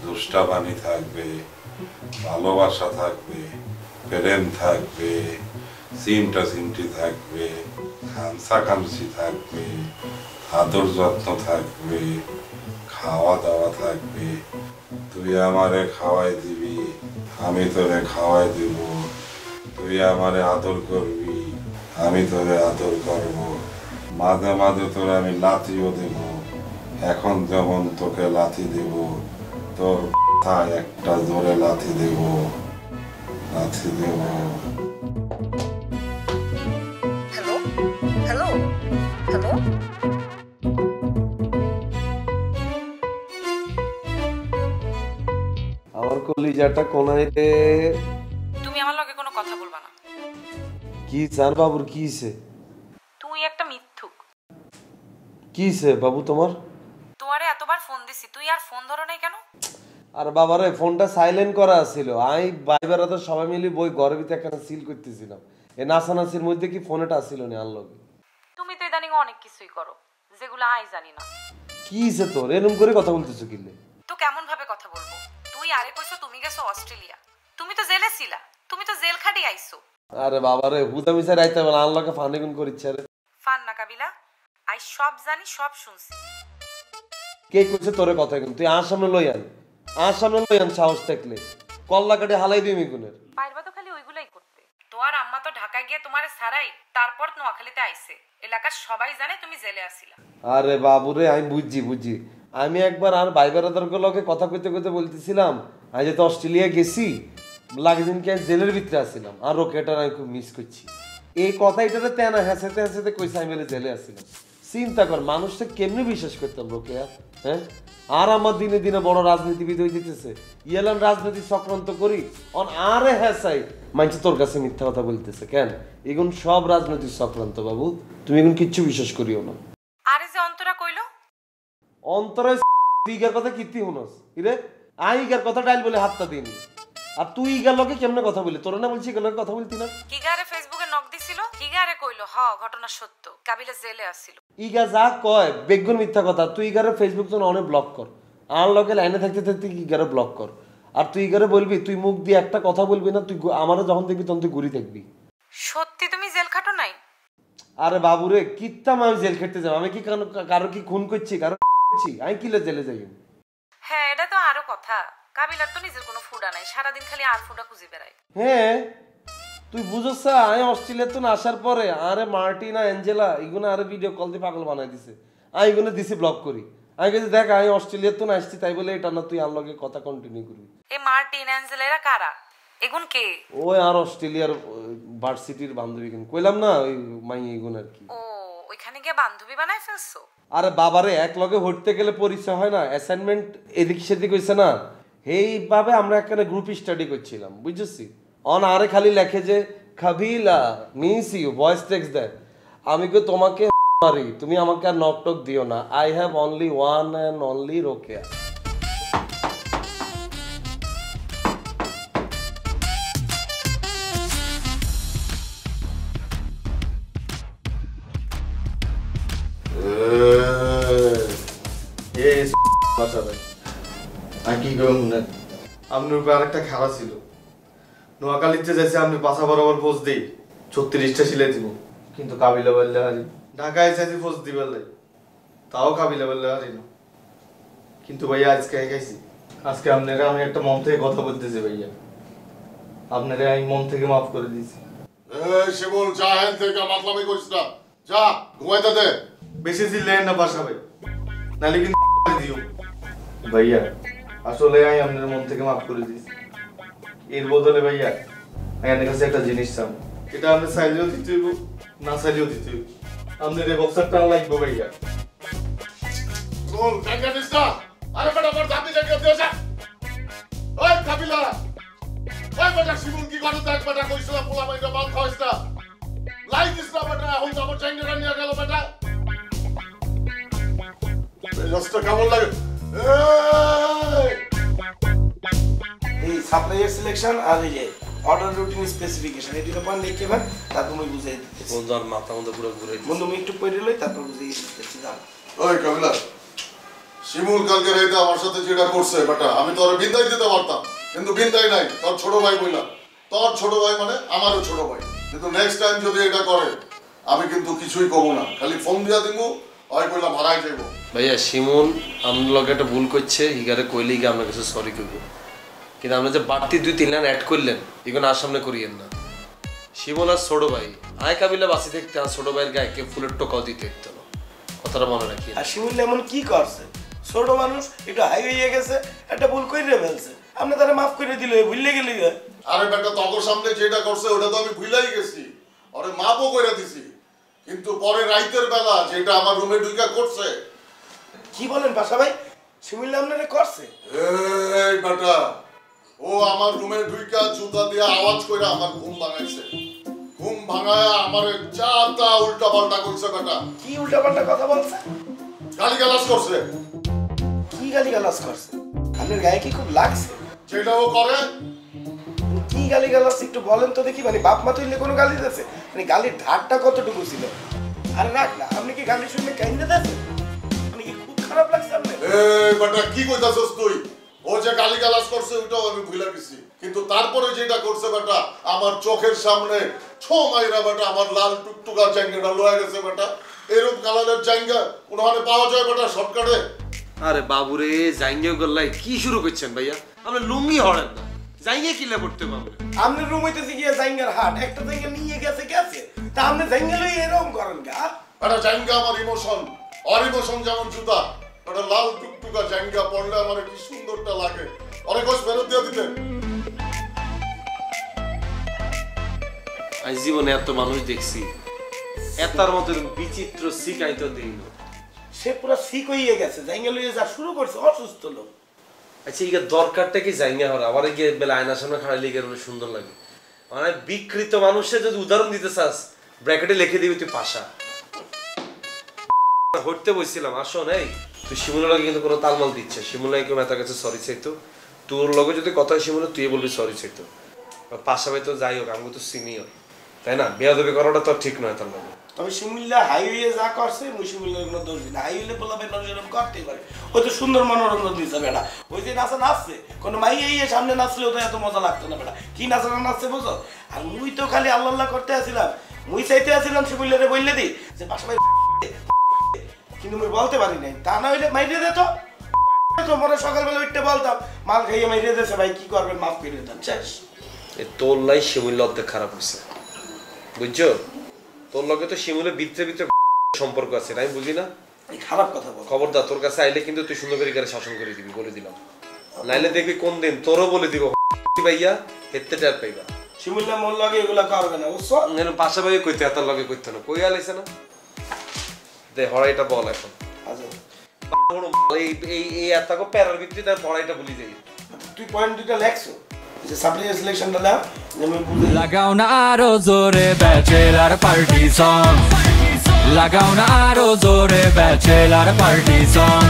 Speaker 2: দুষ্টাবানি থাকবে, ভালোবাসা থাকবে, প্রেম থাকবে, চিমটা চিমটি থাকবে, খামসা খামসি থাকবে, আদর যত্ন থাকবে, খাওয়া দাওয়া থাকবে। তুই আমারে খাওয়াই দিবি, আমি তোরে খাওয়াই দিব। তুই আমারে আদর করবি, আমি তোরে আদর করব। মাঝে মাঝে তোরে আমি লাথিও দেব। এখন যেমন তোকে লাথি দেব, তোর মাথায় একটা জোরে লাথি দেব, লাথি দেব।
Speaker 11: হ্যালো হ্যালো হ্যালো
Speaker 3: আমার কলিজাটা কোনাইতে।
Speaker 11: তুমি আমার লগে কোনো কথা বলবা না।
Speaker 3: কি চান বাবুর কি হইছে?
Speaker 11: তুই একটা মিথ্যুক।
Speaker 3: কি হইছে বাবু তোমার?
Speaker 11: তোমারে এতবার ফোন দিছি, তুই আর ফোন ধরো নাই কেন?
Speaker 3: আর বাবারে ফোনটা সাইলেন্ট করা ছিল। আমি বাইবেরা তো সবাই মিলে বই ঘরের ভিতরে একটা সিল করতেছিলাম। এই নাচানাচির মধ্যে কি ফোনটা আসছিল না আনলো?
Speaker 11: তুমি তো ইদানিং অনেক কিছুই করো যেগুলো আই জানি না।
Speaker 3: কি হইছে তোর? এরকম করে কথা বলতেছো কিলে?
Speaker 11: তো কেমন ভাবে কথা বলবো? তুই আরে কইছো তুমি গেছো অস্ট্রেলিয়া, তুমি তো জেলে ছিলা, তুমি তো জেল খাটি আইছো।
Speaker 3: আরে বাবারে হুদা মিছা রাইতে বলা আনলোকে ফান্ডিং করিচ্ছে রে।
Speaker 11: ফান না কাবিলা, আই সব জানি, সব শুনছি।
Speaker 3: কে কইছে তোরে কথা? কিন্তু তুই আর সামনে লই আন, আর সামনে লই আন সাহস থাকলে কল্লা কাটে হালাই দিই মিগুনের।
Speaker 11: পারবা তো খালি ওইগুলাই করতে। তোমার আম্মা তো ঢাকায় গিয়ে তোমারে ছাড়াই তারপর নোয়াখালীতে আইছে। এলাকার সবাই জানে তুমি জেলে আসিলা।
Speaker 3: আরে বাবুরে আমি বুঝছি। আমি একবার আর ভাই বেড়াদারগুলোকে লগে কথা কইতে কইতে বলতেছিলাম আমি যে তো অস্ট্রেলিয়া গেছি, লাগে দিনকে জেলের ভিতরে আসছিলাম আর রকেটার আমি খুব মিস করছি। এই কথা এটাতে তেনা হ্যাঁসাতে কইছে আমি বলে জেলে আসছিলাম। চিন্তা কর মানুষটা কেমনি বিশ্বাস করতাম রোকেয়া, হ্যাঁ? আর আমার দিনে দিনে বড় রাজনীতিবিদ হয়ে যেতেছে, ইয়েলাম রাজনীতি চক্রান্ত করি আরে হ্যাঁসাই মানুষ তোর কাছে মিথ্যা কথা বলতেছে কেন? এগুন সব রাজনৈতিক চক্রান্ত বাবু, তুমি এখন কিচ্ছু বিশ্বাস করিও না।
Speaker 11: আরে যে অন্তরা কইলো
Speaker 3: অন্তরে ইগার কথা কীর্তি হুনস ইরে আই ইগার কথা ডাইল বলে হাতটা দিনি। আর তুই ইগার লগে কেমনে কথা বলি? তোর না বলছি ইগার লগে কথা বলতি না?
Speaker 11: কিগারে ফেসবুকে নক দিছিল, কিগারে কইলো হ ঘটনা সত্য, কাবিলা জেলে আসিল।
Speaker 3: ইগা যা কয় বেগুন মিথ্যা কথা। তুই ইগারে ফেসবুক তো অনেক ব্লক কর, আর লগে লাইনে থাকতে থাকতে ইগারে ব্লক কর। আর তুই ইগারে বলবি তুই মুখ দিয়ে একটা কথা বলবি না, তুই আমারও যখন দেখবি তখন তুই ঘুরি থাকবি।
Speaker 11: সত্যি তুমি জেল খাটো নাই?
Speaker 3: আরে বাবুরে কিত্তাম আমি জেল খেটতে যাব? আমি কি কারো কি খুন করছি, কারো করছি? আমি কিলে জেলে যাই?
Speaker 11: হ্যাঁ এটা তো আরো কথা, কাবিলার তো নিজের কোনো ফুডা নাই, সারাদিন খালি আর ফুডা খুঁজে বেড়ায়।
Speaker 3: হ্যাঁ তুই বুঝছ আমি অস্ট্রেলিয়া তো আসার পরে আরে মার্টিনা অ্যাঞ্জেলা এগুলো আরে ভিডিও কল দিয়ে পাগল বানাই দিছে। আমি এগুলো দিছি ব্লক করি। আমি কিন্তু দেখ আমি অস্ট্রেলিয়া তো আসছি তাই বলে এটা না তুই আনলগে কথা কন্টিনিউ করবি।
Speaker 11: এই মার্টিন অ্যাঞ্জেলা কারা? এগুন কে?
Speaker 3: ওই আর অস্ট্রেলিয়ার ভার্সিটির বান্ধবী কিন্তু কইলাম না ওই মাই এগুন আর কি।
Speaker 11: ও ওইখানে গিয়ে বান্ধবী বানাই ফেলছো?
Speaker 3: আরে বাবারে এক লগে হইতে গেলে পরিচয় হয় না, অ্যাসাইনমেন্ট এদিক সেদিক হইছে না, এইভাবে আমরা একটা গ্রুপ স্টাডি করছিলাম বুঝছি। অন আরে খালি লেখে যে খাবিলা মিস ইউ ভয়েস টেক্সট দেয়। আমি কই তোমাকে মারি, তুমি আমাকে আর নক টক দিও না, I have only one and only Rokeya.
Speaker 5: কি করুন না আপনার উপরে আরেকটা খেলা ছিল। নোয়াখালীতে যাইছে আপনি পাশা বরাবর পোস্ট দিই 36টা সিলাই দিব, কিন্তু কাবিলা বললে হারি। ঢাকায় চাইছি পোস্ট দিবার লাই, তাও কাবিলা বললে হারি না। কিন্তু ভাইয়া আজকে খাইছি, আজকে আপনারা আমি একটা মন থেকে কথা বলতেছি ভাইয়া, আপনারা আমি মন থেকে মাফ করে দিয়েছি।
Speaker 1: শিমুল যা হেন থেকে মাতলামি করিস না, যা ঘুমাইতে দে।
Speaker 5: বেশি চিল্লেন না বাসা ভাই, নাহলে কিন্তু দিও। ভাইয়া আসলে আমি আপনার মন থেকে মাফ করে দিয়েছি। এর বদলে ভাইয়া আমি আপনার কাছে একটা জিনিস চান, এটা আপনি চাইলেও দিতে হইব না চাইলেও দিতে হইব। আপনার এই বক্সারটা লাগবে ভাইয়া।
Speaker 1: বল জায়গা দিস না, আরে বেটা বড় দাবি জায়গা দিও যা। ওই কাবিলা, ওই বেটা শিমুল কি করে দেখ বেটা কইছিল পোলা মাইরা মাল খাওয়াইছ না, লাই দিস না বেটা, এখন আমার চাইঙ্গা নিয়ে গেল বেটা। রাস্তা কেমন লাগে? এই
Speaker 6: এই সাপ্লাইয়ের সিলেকশন আর এই যে অর্ডার রুটিন স্পেসিফিকেশন এই দুটো পয়েন্ট লিখে ভাই তারপর আমি বুঝিয়ে দিতেছি।
Speaker 3: বন্ধু আর মাথা মধ্যে পুরো ঘুরে
Speaker 6: বন্ধু আমি একটু পড়ে লই তারপর বুঝিয়ে দিতেছি। যাও
Speaker 1: ওই কাবিলা, শিমুল কালকে রাইতে আমার সাথে যেটা করছে বেটা, আমি তোর বিন্দাই দিতে পারতাম, কিন্তু বিন্দাই নাই। তোর ছোট ভাই বইলা, তোর ছোট ভাই মানে আমারও ছোট ভাই, কিন্তু নেক্সট টাইম যদি এটা করে আমি কিন্তু কিছুই কমু না, খালি ফোন দিয়া দিব, ওই কইলা ভাড়াই যাইব।
Speaker 3: ভাইয়া শিমুল আপনার লগে একটা ভুল করছে, হিগারে কইলেই গিয়ে আপনার কাছে সরি কইব, কিন্তু আপনি যে বাড়তি 2-3 লাইন অ্যাড করলেন এগুলো আর সামনে করিয়েন না। শিমুল আর ছোট ভাই আয় কাবিলা বাসি থাকতে আর ছোট ভাইয়ের গায়ে কেউ ফুলের টোকাও দিতে হতো না, কথাটা মনে রাখি।
Speaker 6: আর শিমুল এমন কি করছে? ছোট মানুষ একটু হাই হয়ে গেছে, একটা ভুল করে ফেলছে, আপনি তারা মাফ করে দিলে ভুললে গেলে।
Speaker 1: আরে বেটা তোর সামনে যেটা করছে ওটা তো আমি ভুলাই গেছি, আরে মাপও করে দিছি, কিন্তু পরে রাইতের বেলা যেটা আমার রুমে ঢুকা করছে।
Speaker 6: কি বলেন বাসা ভাই, শিমুল আপনারা করছে?
Speaker 1: এই বেটা ও আমার রুমে ঢুকা জুতা দিয়ে আওয়াজ কইরা আমার ঘুম ভাঙাইছে, ঘুম ভাঙায়া আমারে যা তা উল্টা পাল্টা করছে বেটা।
Speaker 6: কি উল্টা পাল্টা কথা বলছে?
Speaker 1: গালিগালাজ করছে।
Speaker 6: কি গালিগালাজ করছে? আপনার গায়ে কি খুব লাগছে?
Speaker 1: যেটাও করে।
Speaker 6: কি গালিগালাজ একটু বলেন তো দেখি, মানে বাপ মা তুইলে কোনো গালি দিয়েছে? মানে গালির ধারটা কতটুকু ছিল? আরে রাখ না, আপনি কি গালি শুনলে কাইন্দে দিয়েছেন? মানে কি খুব খারাপ লাগছে আপনার?
Speaker 1: এই বেটা কি কইতাছস তুই? ও যে গালিগালাজ করছে ওটাও আমি ভুলে গেছি, কিন্তু তারপরে যেটা করছে বেটা আমার চোখের সামনে ছো মাইরা বেটা আমার লাল টুকটুকা জাঙ্গাটা লয়ে গেছে বেটা। এরকম কালারের জাঙ্গা কোনখানে পাওয়া যায় বেটা শর্টকাটে?
Speaker 3: আরে বাবুরে জাঙ্গিও গল্লাই কি শুরু করছেন ভাইয়া? আমরা লুঙ্গি হড়েন না, জাঙ্গিয়ে কিলে পড়তে পারবে।
Speaker 6: আপনি রুম হইতেছে গিয়ে জাঙ্গার হাট একটা জাঙ্গা নিয়ে গেছে তা আপনি জাঙ্গা লই এরকম করেন কা?
Speaker 1: বেটা জাঙ্গা আমার ইমোশন, আর ইমোশন যেমন জুতা, বেটা লাল টুকটুকা জাঙ্গা পরলে আমার কি সুন্দরটা লাগে। অনেক কষ্ট ফেরত দিয়ে দিতে।
Speaker 3: আজ জীবনে এত মানুষ দেখছি, এতার মতো বিচিত্র শিকায়িত দিন।
Speaker 6: সে পুরো সিক হয়ে গেছে, জাঙ্গা লইয়ে যা শুরু করছে অসুস্থ লোক।
Speaker 3: আচ্ছা এই দরকারটা কি জাঙ্গা হওয়ার? আবার গিয়ে বেলা আয়নার সামনে খাড়া লিখে সুন্দর লাগে। মানে বিকৃত মানুষের যদি উদাহরণ দিতে চাস ব্র্যাকেটে লিখে দিবি তুই পাশা। হইতে বসছিলাম আসো নেই তুই শিমুলের লগে কিন্তু কোনো তালমাল দিচ্ছে, শিমুলের কেউ মেতার কাছে সরি চাইতো, তোর লগে যদি কথা হয় শিমুলে তুই বলবি সরি চাইতো। পাশা ভাই তো যাই হোক আমি তো সিনিয়র, তাই না? বেয়াদবি করাটা তো ঠিক নয় তার লগে।
Speaker 6: তবে শিমুল্লা হাইওয়ে যা করছে মুই শিমুল্লার কোনো দোষ দিই না। হাইওয়ে বলবে মানুষ এরকম করতেই পারে, ওই তো সুন্দর মনোরঞ্জন দিচ্ছে বেটা। ওই যে নাচা নাচছে, কোনো মাই এই সামনে নাচলেও তো এত মজা লাগতো না বেটা। কি নাচাটা নাচছে বোঝো? আর মুই তো খালি আল্লাহ আল্লাহ করতে আসছিলাম, মুই চাইতে আসছিলাম শিমুল্লারে বললে দিই যে বাসা ভাই, কিন্তু মুই বলতে পারি নাই। তা না হইলে মাইরে দিত তো, মনে সকালবেলা উঠতে বলতাম মাল খাইয়ে মাইরে দিয়েছে ভাই কি করবেন মাফ করে দিতাম শেষ।
Speaker 3: তোর লাই শিমুল অর্ধেক খারাপ হয়েছে বুঝছো? তোর লগে তো শিমুলের ভিতরে ভিতরে সম্পর্ক আছে, আমি বুঝি না।
Speaker 6: খারাপ কথা বল,
Speaker 3: খবরদার তোর কাছে আইলে কিন্তু তুই সুন্দর করে গাড়ি শাসন করে দিবি, বলে দিলাম। নাইলে দেখবি কোন দিন তোরও বলে দিব ভাইয়া হেতে টের পাইবা।
Speaker 6: শিমুল্লা মোর লগে এগুলা করবে না বুঝছো?
Speaker 3: পাশা ভাই কইতে এত লগে কইতে না, কই আলাইছে না দে হড়াইটা বল এখন। এই এতকে প্যারার ভিতরে তার পড়াইটা ভুলি যাই।
Speaker 6: তুই পয়েন্ট দুইটা লেখছো যে সাপ্লাই সিলেকশনটা নাও,
Speaker 7: লাগাও না আরো জোরে ব্যাচেলার পার্টি সং, লাগাও না আরো জোরে ব্যাচেলার পার্টি সং।